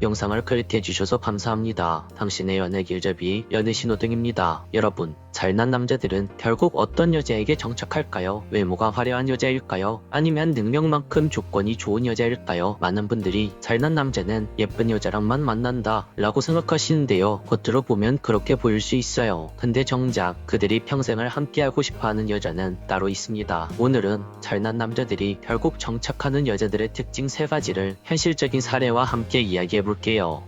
영상을 클릭해주셔서 감사합니다. 당신의 연애 길잡이 연애신호등입니다. 여러분, 잘난 남자들은 결국 어떤 여자에게 정착할까요? 외모가 화려한 여자일까요? 아니면 능력만큼 조건이 좋은 여자일까요? 많은 분들이 잘난 남자는 예쁜 여자랑만 만난다 라고 생각하시는데요. 겉으로 보면 그렇게 보일 수 있어요. 근데 정작 그들이 평생을 함께하고 싶어하는 여자는 따로 있습니다. 오늘은 잘난 남자들이 결국 정착하는 여자들의 특징 3가지를 현실적인 사례와 함께 이야기해 볼게요.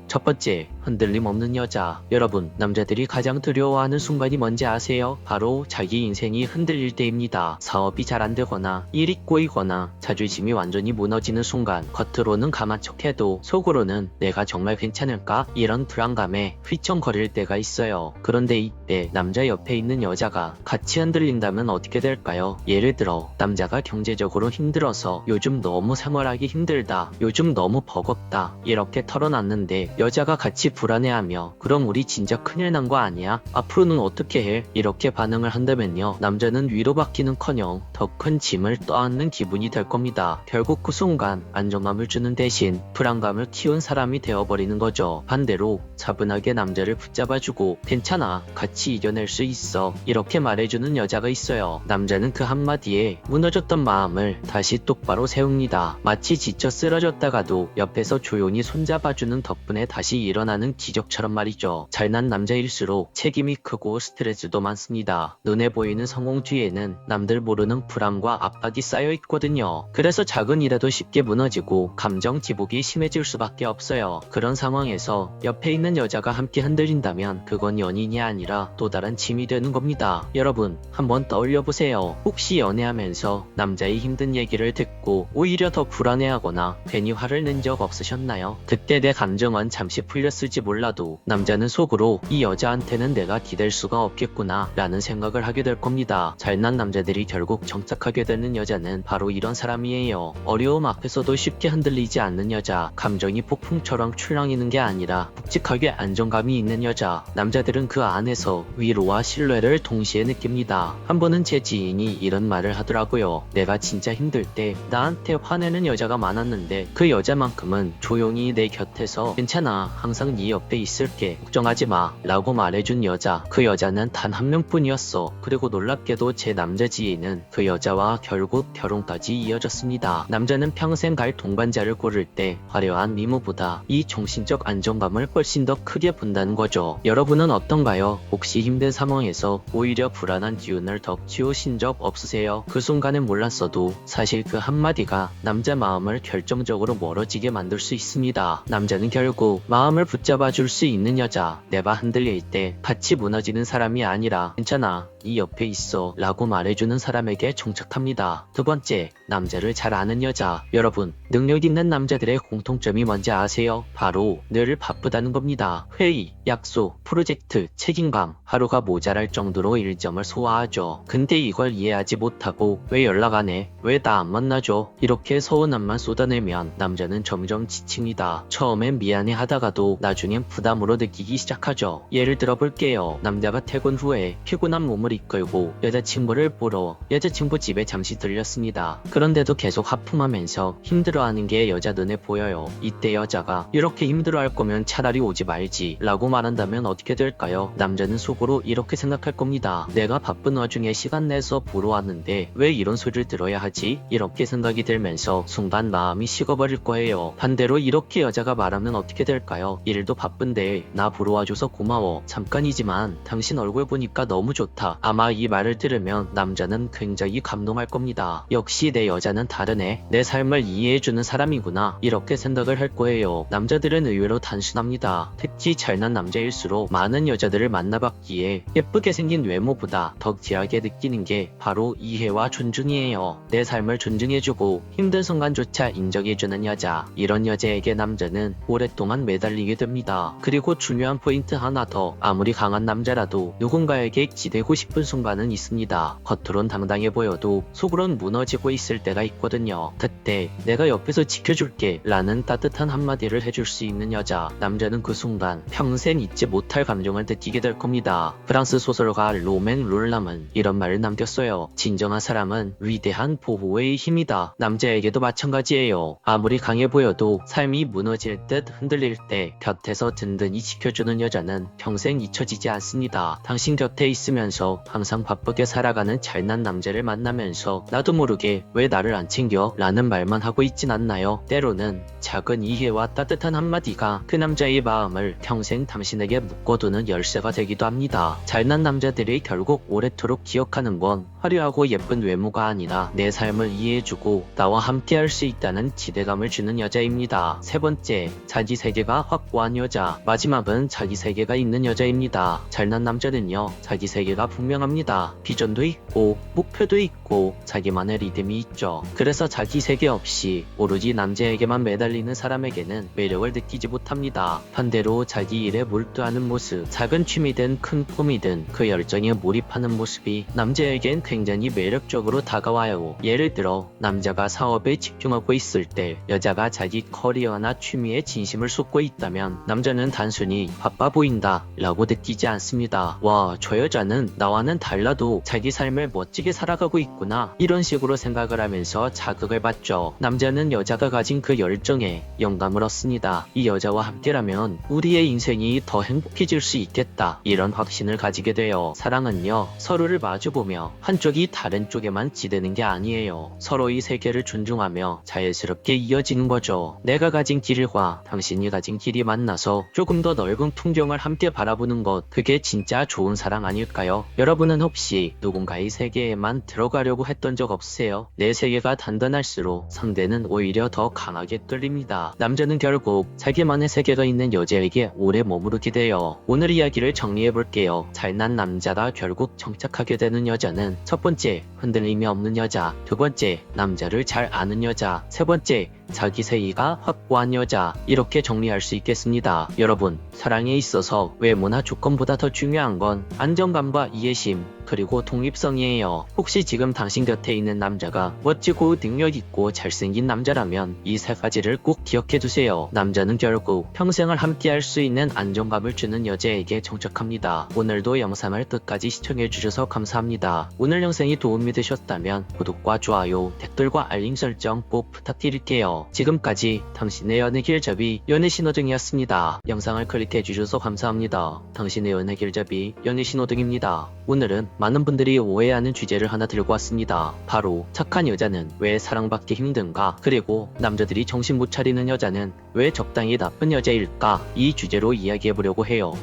첫 번째, 흔들림 없는 여자. 여러분, 남자들이 가장 두려워하는 순간이 뭔지 아세요? 바로 자기 인생이 흔들릴 때입니다. 사업이 잘 안되거나 일이 꼬이거나 자존심이 완전히 무너지는 순간, 겉으로는 가만 척해도 속으로는 내가 정말 괜찮을까? 이런 불안감에 휘청거릴 때가 있어요. 그런데 이때 남자 옆에 있는 여자가 같이 흔들린다면 어떻게 될까요? 예를 들어 남자가 경제적으로 힘들어서 요즘 너무 생활하기 힘들다, 요즘 너무 버겁다 이렇게 털어놨는데 여자가 같이 불안해하며 그럼 우리 진짜 큰일 난 거 아니야? 앞으로는 어떻게 해? 이렇게 반응을 한다면요, 남자는 위로받기는커녕 더 큰 짐을 떠안는 기분이 될 겁니다. 결국 그 순간 안정감을 주는 대신 불안감을 키운 사람이 되어버리는 거죠. 반대로 차분하게 남자를 붙잡아주고 괜찮아, 같이 이겨낼 수 있어 이렇게 말해주는 여자가 있어요. 남자는 그 한마디에 무너졌던 마음을 다시 똑바로 세웁니다. 마치 지쳐 쓰러졌다가도 옆에서 조용히 손잡아주는 덕분에 다시 일어나는 기적처럼 말이죠. 잘난 남자일수록 책임이 크고 스트레스도 많습니다. 눈에 보이는 성공 뒤에는 남들 모르는 불안과 압박이 쌓여 있거든요. 그래서 작은 일에도 쉽게 무너지고 감정 기복이 심해질 수밖에 없어요. 그런 상황에서 옆에 있는 여자가 함께 흔들린다면 그건 연인이 아니라 또 다른 짐이 되는 겁니다. 여러분, 한번 떠올려보세요. 혹시 연애하면서 남자의 힘든 얘기를 듣고 오히려 더 불안해하거나 괜히 화를 낸 적 없으셨나요? 그때 내 감정은 잠시 풀렸을지 몰라도 남자는 속으로 이 여자한테는 내가 기댈 수가 없겠구나 라는 생각을 하게 될 겁니다. 잘난 남자들이 결국 정착하게 되는 여자는 바로 이런 사람이에요. 어려움 앞에서도 쉽게 흔들리지 않는 여자, 감정이 폭풍처럼 출렁이는 게 아니라 묵직하게 안정감이 있는 여자. 남자들은 그 안에서 위로와 신뢰를 동시에 느낍니다. 한 번은 제 지인이 이런 말을 하더라고요. 내가 진짜 힘들 때 나한테 화내는 여자가 많았는데 그 여자만큼은 조용히 내 곁에서 괜찮아, 항상 네 옆에 있을게, 걱정하지 마 라고 말해준 여자. 그 여자는 단 한 명뿐이었어. 그리고 놀랍게도 제 남자 지인은 그 여자와 결국 결혼까지 이어졌습니다. 남자는 평생 갈 동반자를 고를 때 화려한 미모보다 이 정신적 안정감을 훨씬 더 크게 본다는 거죠. 여러분은 어떤가요? 혹시 힘든 상황에서 오히려 불안한 기운을 더 키우신 적 없으세요? 그 순간엔 몰랐어도 사실 그 한마디가 남자 마음을 결정적으로 멀어지게 만들 수 있습니다. 남자는 결국 마음을 붙잡아줄 수 있는 여자, 내가 흔들릴 때 같이 무너지는 사람이 아니라 괜찮아, 네 옆에 있어 라고 말해주는 사람에게 정착합니다. 두 번째, 남자를 잘 아는 여자. 여러분, 능력 있는 남자들의 공통점이 뭔지 아세요? 바로 늘 바쁘다는 겁니다. 회의, 약속, 프로젝트, 책임감, 하루가 모자랄 정도로 일정을 소화하죠. 근데 이걸 이해하지 못하고 왜 연락 안 해? 왜 나 안 만나줘? 이렇게 서운함만 쏟아내면 남자는 점점 지칩니다. 처음엔 미안해 하다가도 나중엔 부담으로 느끼기 시작하죠. 예를 들어 볼게요. 남자가 퇴근 후에 피곤한 몸을 이끌고 여자친구를 보러 여자친구 집에 잠시 들렸습니다. 그런데도 계속 하품하면서 힘들어하는 게 여자 눈에 보여요. 이때 여자가 이렇게 힘들어할 거면 차라리 오지 말지 라고 말한다면 어떻게 될까요? 남자는 속으로 이렇게 생각할 겁니다. 내가 바쁜 와중에 시간 내서 보러 왔는데 왜 이런 소리를 들어야 하지? 이렇게 생각이 들면서 순간 마음이 식어버릴 거예요. 반대로 이렇게 여자가 말하면 어떻게 될까요? 일도 바쁜데 나 보러 와줘서 고마워. 잠깐이지만 당신 얼굴 보니까 너무 좋다. 아마 이 말을 들으면 남자는 굉장히 감동할 겁니다. 역시 내 여자는 다르네. 내 삶을 이해해주는 사람이구나. 이렇게 생각을 할 거예요. 남자들은 의외로 단순합니다. 특히 잘난 남자일수록 많은 여자들을 만나봤기에 예쁘게 생긴 외모보다 더 귀하게 느끼는 게 바로 이해와 존중이에요. 내 삶을 존중해주고 힘든 순간조차 인정해주는 여자. 이런 여자에게 남자는 오랫동안 매달리게 됩니다. 그리고 중요한 포인트 하나 더, 아무리 강한 남자라도 누군가에게 기대고 싶은 싶은 순간은 있습니다. 겉으론 당당해 보여도 속으론 무너지고 있을 때가 있거든요. 그때 내가 옆에서 지켜줄게 라는 따뜻한 한마디를 해줄 수 있는 여자. 남자는 그 순간 평생 잊지 못할 감정을 느끼게 될 겁니다. 프랑스 소설가 로맹 롤람은 이런 말을 남겼어요. 진정한 사랑은 위대한 보호의 힘이다. 남자에게도 마찬가지예요. 아무리 강해 보여도 삶이 무너질 듯 흔들릴 때 곁에서 든든히 지켜주는 여자는 평생 잊혀지지 않습니다. 당신 곁에 있으면서 항상 바쁘게 살아가는 잘난 남자를 만나면서 나도 모르게 왜 나를 안 챙겨? 라는 말만 하고 있진 않나요? 때로는 작은 이해와 따뜻한 한마디가 그 남자의 마음을 평생 당신에게 묶어두는 열쇠가 되기도 합니다. 잘난 남자들이 결국 오래도록 기억하는 건 화려하고 예쁜 외모가 아니라 내 삶을 이해해주고 나와 함께 할 수 있다는 기대감을 주는 여자입니다. 세 번째, 자기 세계가 확고한 여자. 마지막은 자기 세계가 있는 여자입니다. 잘난 남자는요, 자기 세계가 분명합니다. 비전도 있고 목표도 있고 자기만의 리듬이 있죠. 그래서 자기 세계 없이 오로지 남자에게만 매달리는 사람에게는 매력을 느끼지 못합니다. 반대로 자기 일에 몰두하는 모습, 작은 취미든 큰 꿈이든 그 열정에 몰입하는 모습이 남자에겐 굉장히 매력적으로 다가와요. 예를 들어 남자가 사업에 집중하고 있을 때 여자가 자기 커리어나 취미에 진심을 쏟고 있다면 남자는 단순히 바빠 보인다 라고 느끼지 않습니다. 와, 저 여자는 나와는 달라도 자기 삶을 멋지게 살아가고 있구나, 이런 식으로 생각을 하면서 자극을 받죠. 남자는 여자가 가진 그 열정에 영감을 얻습니다. 이 여자와 함께라면 우리의 인생이 더 행복해질 수 있겠다, 이런 확신을 가지게 돼요. 사랑은요, 서로를 마주보며 한쪽이 다른 쪽에만 기대는 게 아니에요. 서로의 세계를 존중하며 자연스럽게 이어지는 거죠. 내가 가진 길과 당신이 가진 길이 만나서 조금 더 넓은 풍경을 함께 바라보는 것, 그게 진짜 좋은 사랑 아닐까요? 여러분은 혹시 누군가의 세계에만 들어가려고 했던 적 없으세요? 내 세계가 단단할수록 상대는 오히려 더 강하게 뚫립니다. 남자는 결국 자기만의 세계가 있는 여자에게 오래 머무르게 돼요. 오늘 이야기를 정리해볼게요. 잘난 남자가 결국 정착하게 되는 여자는 첫 번째, 흔들림이 없는 여자. 두 번째, 남자를 잘 아는 여자. 세 번째, 자기 세계가 확고한 여자. 이렇게 정리할 수 있겠습니다. 여러분, 사랑에 있어서 외모나 조건보다 더 중요한 건 안정감과 이해심, 그리고 독립성이에요. 혹시 지금 당신 곁에 있는 남자가 멋지고 능력있고 잘생긴 남자라면 이 세 가지를 꼭 기억해두세요. 남자는 결국 평생을 함께할 수 있는 안정감을 주는 여자에게 정착합니다. 오늘도 영상을 끝까지 시청해주셔서 감사합니다. 오늘 영상이 도움이 되셨다면 구독과 좋아요, 댓글과 알림 설정 꼭 부탁드릴게요. 지금까지 당신의 연애 길잡이 연애신호등이었습니다. 영상을 클릭해주셔서 감사합니다. 당신의 연애 길잡이 연애신호등입니다. 오늘은 많은 분들이 오해하는 주제를 하나 들고 왔습니다. 바로 착한 여자는 왜 사랑받기 힘든가, 그리고 남자들이 정신 못 차리는 여자는 왜 적당히 나쁜 여자일까, 이 주제로 이야기해보려고 해요.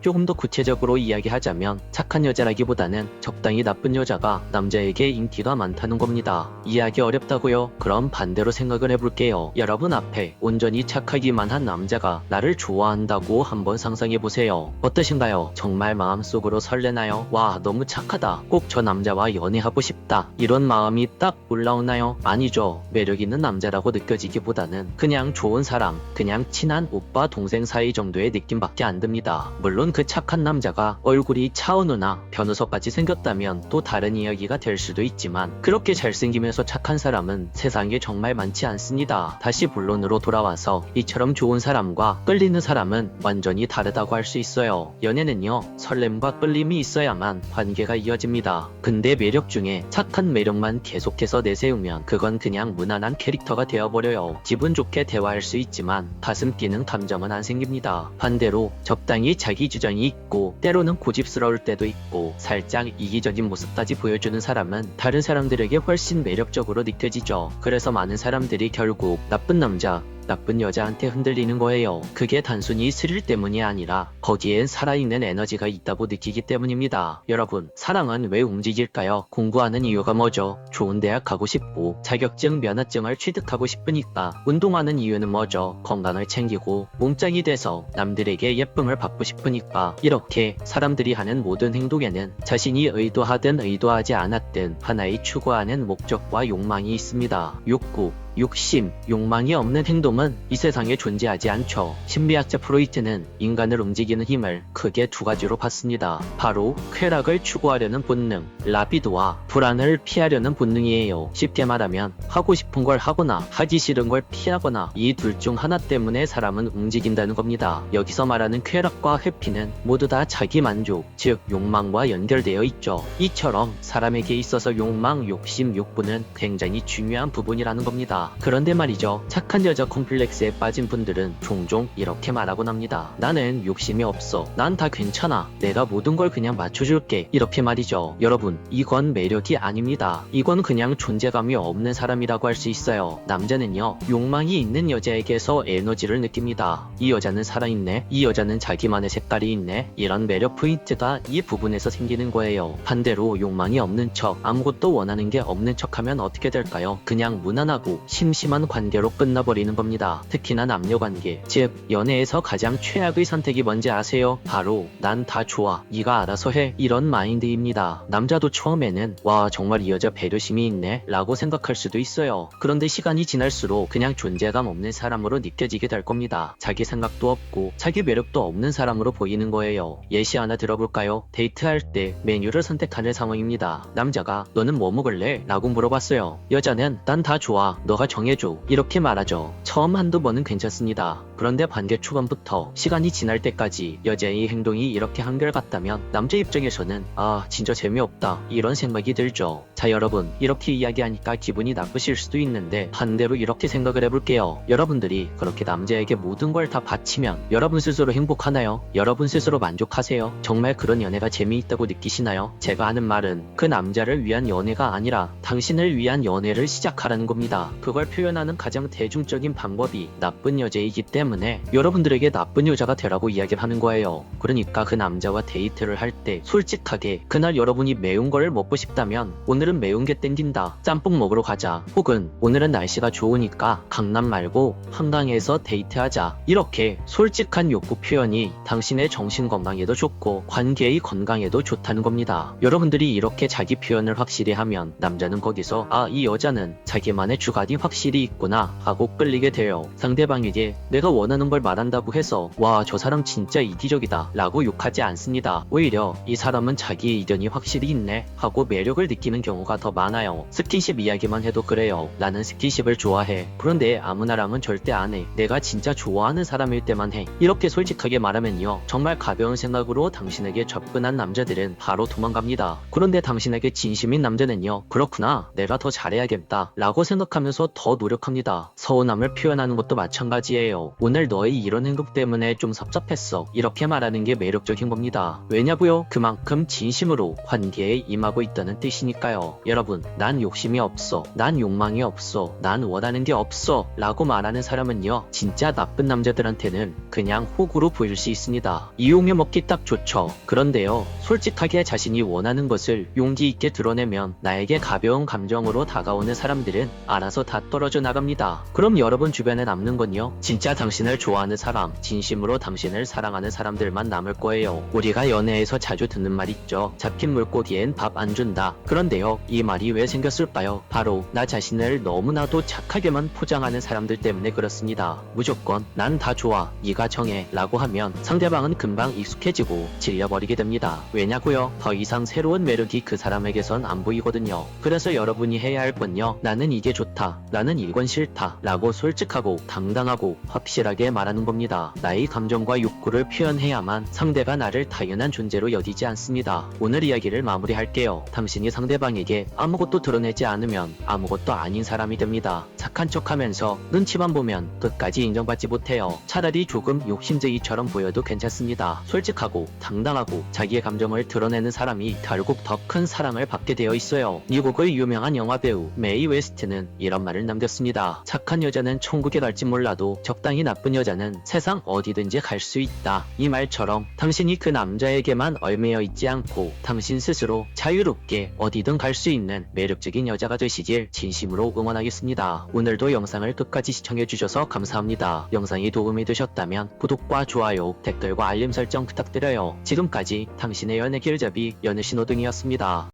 조금 더 구체적으로 이야기하자면 착한 여자라기보다는 적당히 나쁜 여자가 남자에게 인기가 많다는 겁니다. 이해하기 어렵다고요? 그럼 반대로 생각을 해볼게요. 여러분 앞에 온전히 착하기만 한 남자가 나를 좋아한다고 한번 상상해보세요. 어떠신가요? 정말 마음속으로 설레나요? 와, 너무 착하다, 꼭 저 남자와 연애하고 싶다, 이런 마음이 딱 올라오나요? 아니죠. 매력있는 남자라고 느껴지기보다는 그냥 좋은 사람, 그냥 친한 오빠 동생 사이 정도의 느낌밖에 안 듭니다. 물론 그 착한 남자가 얼굴이 차은우나 변우석같이 생겼다면 또 다른 이야기가 될 수도 있지만, 그렇게 잘생기면서 착한 사람은 세상에 정말 많지 않습니다. 다시 본론으로 돌아와서 이처럼 좋은 사람과 끌리는 사람은 완전히 다르다고 할 수 있어요. 연애는요, 설렘과 끌림이 있어야만 관계가 이어집니다. 근데 매력 중에 착한 매력만 계속해서 내세우면 그건 그냥 무난한 캐릭터가 되어버려요. 기분 좋게 대화할 수 있지만 가슴 뛰는 감정은 안 생깁니다. 반대로 적당히 자기 주장이 있고 때로는 고집스러울 때도 있고 살짝 이기적인 모습까지 보여주는 사람은 다른 사람들에게 훨씬 매력적으로 느껴지죠. 그래서 많은 사람들이 결국 나쁜 남자, 나쁜 여자한테 흔들리는 거예요. 그게 단순히 스릴 때문이 아니라 거기엔 살아있는 에너지가 있다고 느끼기 때문입니다. 여러분, 사랑은 왜 움직일까요? 공부하는 이유가 뭐죠? 좋은 대학 가고 싶고 자격증, 면허증을 취득하고 싶으니까. 운동하는 이유는 뭐죠? 건강을 챙기고 몸짱이 돼서 남들에게 예쁨을 받고 싶으니까. 이렇게 사람들이 하는 모든 행동에는 자신이 의도하든 의도하지 않았든 하나의 추구하는 목적과 욕망이 있습니다. 욕구, 욕심, 욕망이 없는 행동은 이 세상에 존재하지 않죠. 심리학자 프로이트는 인간을 움직이는 힘을 크게 두 가지로 봤습니다. 바로 쾌락을 추구하려는 본능, 라비도와 불안을 피하려는 본능이에요. 쉽게 말하면 하고 싶은 걸 하거나 하기 싫은 걸 피하거나 이 둘 중 하나 때문에 사람은 움직인다는 겁니다. 여기서 말하는 쾌락과 회피는 모두 다 자기 만족, 즉 욕망과 연결되어 있죠. 이처럼 사람에게 있어서 욕망, 욕심, 욕구는 굉장히 중요한 부분이라는 겁니다. 그런데 말이죠. 착한 여자 콤플렉스에 빠진 분들은 종종 이렇게 말하곤 합니다. 나는 욕심이 없어. 난 다 괜찮아. 내가 모든 걸 그냥 맞춰줄게. 이렇게 말이죠. 여러분, 이건 매력이 아닙니다. 이건 그냥 존재감이 없는 사람이라고 할 수 있어요. 남자는요, 욕망이 있는 여자에게서 에너지를 느낍니다. 이 여자는 살아있네. 이 여자는 자기만의 색깔이 있네. 이런 매력 포인트가 이 부분에서 생기는 거예요. 반대로 욕망이 없는 척, 아무것도 원하는 게 없는 척하면 어떻게 될까요? 그냥 무난하고 심심한 관계로 끝나버리는 겁니다. 특히나 남녀관계, 즉 연애에서 가장 최악의 선택이 뭔지 아세요? 바로 난 다 좋아, 네가 알아서 해, 이런 마인드입니다. 남자도 처음에는 와, 정말 이 여자 배려심이 있네 라고 생각할 수도 있어요. 그런데 시간이 지날수록 그냥 존재감 없는 사람으로 느껴지게 될 겁니다. 자기 생각도 없고 자기 매력도 없는 사람으로 보이는 거예요. 예시 하나 들어볼까요? 데이트할 때 메뉴를 선택하는 상황입니다. 남자가 너는 뭐 먹을래? 라고 물어봤어요. 여자는 난 다 좋아, 너가 정해줘, 이렇게 말하죠. 처음 한두 번은 괜찮습니다. 그런데 관계 초반부터 시간이 지날 때까지 여자의 행동이 이렇게 한결같다면 남자 입장에서는 아, 진짜 재미없다, 이런 생각이 들죠. 자, 여러분, 이렇게 이야기하니까 기분이 나쁘실 수도 있는데 반대로 이렇게 생각을 해볼게요. 여러분들이 그렇게 남자에게 모든 걸 다 바치면 여러분 스스로 행복하나요? 여러분 스스로 만족하세요? 정말 그런 연애가 재미있다고 느끼시나요? 제가 하는 말은 그 남자를 위한 연애가 아니라 당신을 위한 연애를 시작하라는 겁니다. 그걸 표현하는 가장 대중적인 방법이 나쁜 여자이기 때문에 여러분들에게 나쁜 여자가 되라고 이야기를 하는 거예요. 그러니까 그 남자와 데이트를 할 때 솔직하게 그날 여러분이 매운 걸 먹고 싶다면 오늘은 매운 게 땡긴다, 짬뽕 먹으러 가자, 혹은 오늘은 날씨가 좋으니까 강남 말고 한강에서 데이트하자, 이렇게 솔직한 욕구 표현이 당신의 정신 건강에도 좋고 관계의 건강에도 좋다는 겁니다. 여러분들이 이렇게 자기 표현을 확실히 하면 남자는 거기서 아, 이 여자는 자기만의 주관이 확실히 있구나 하고 끌리게 돼요. 상대방에게 내가 원하는 걸 말한다고 해서 와, 저 사람 진짜 이기적이다 라고 욕하지 않습니다. 오히려 이 사람은 자기 의견이 확실히 있네 하고 매력을 느끼는 경우가 더 많아요. 스킨십 이야기만 해도 그래요. 나는 스킨십을 좋아해. 그런데 아무나랑은 절대 안 해. 내가 진짜 좋아하는 사람일 때만 해. 이렇게 솔직하게 말하면요, 정말 가벼운 생각으로 당신에게 접근한 남자들은 바로 도망갑니다. 그런데 당신에게 진심인 남자는요, 그렇구나, 내가 더 잘해야겠다 라고 생각하면서 더 노력합니다. 서운함을 표현하는 것도 마찬가지예요. 오늘 너의 이런 행동 때문에 좀 섭섭했어, 이렇게 말하는 게 매력적인 겁니다. 왜냐고요? 그만큼 진심으로 관계에 임하고 있다는 뜻이니까요. 여러분, 난 욕심이 없어, 난 욕망이 없어, 난 원하는 게 없어 라고 말하는 사람은요, 진짜 나쁜 남자들한테는 그냥 호구로 보일 수 있습니다. 이용해 먹기 딱 좋죠. 그런데요, 솔직하게 자신이 원하는 것을 용기 있게 드러내면 나에게 가벼운 감정으로 다가오는 사람들은 알아서 다 떨어져 나갑니다. 그럼 여러분 주변에 남는 건요, 진짜 당신을 좋아하는 사람, 진심으로 당신을 사랑하는 사람들만 남을 거예요. 우리가 연애에서 자주 듣는 말 있죠. 잡힌 물고기엔 밥 안 준다. 그런데요, 이 말이 왜 생겼을까요? 바로 나 자신을 너무나도 착하게만 포장하는 사람들 때문에 그렇습니다. 무조건 난 다 좋아, 네가 정해 라고 하면 상대방은 금방 익숙해지고 질려버리게 됩니다. 왜냐고요? 더 이상 새로운 매력이 그 사람에게선 안 보이거든요. 그래서 여러분이 해야 할 건요, 나는 이게 좋다, 나는 이건 싫다 라고 솔직하고 당당하고 확실하게 말하는 겁니다. 나의 감정과 욕구를 표현해야만 상대가 나를 당연한 존재로 여기지 않습니다. 오늘 이야기를 마무리할게요. 당신이 상대방에게 아무것도 드러내지 않으면 아무것도 아닌 사람이 됩니다. 착한 척하면서 눈치만 보면 끝까지 인정받지 못해요. 차라리 조금 욕심쟁이처럼 보여도 괜찮습니다. 솔직하고 당당하고 자기의 감정을 드러내는 사람이 결국 더 큰 사랑을 받게 되어 있어요. 미국의 유명한 영화배우 메이 웨스트는 이런 말을 남겼습니다. 착한 여자는 천국에 갈지 몰라도 적당히 나쁜 여자는 세상 어디든지 갈 수 있다. 이 말처럼 당신이 그 남자에게만 얽매여 있지 않고 당신 스스로 자유롭게 어디든 갈 수 있는 매력적인 여자가 되시길 진심으로 응원하겠습니다. 오늘도 영상을 끝까지 시청해주셔서 감사합니다. 영상이 도움이 되셨다면 구독과 좋아요, 댓글과 알림 설정 부탁드려요. 지금까지 당신의 연애 길잡이 연애신호등이었습니다.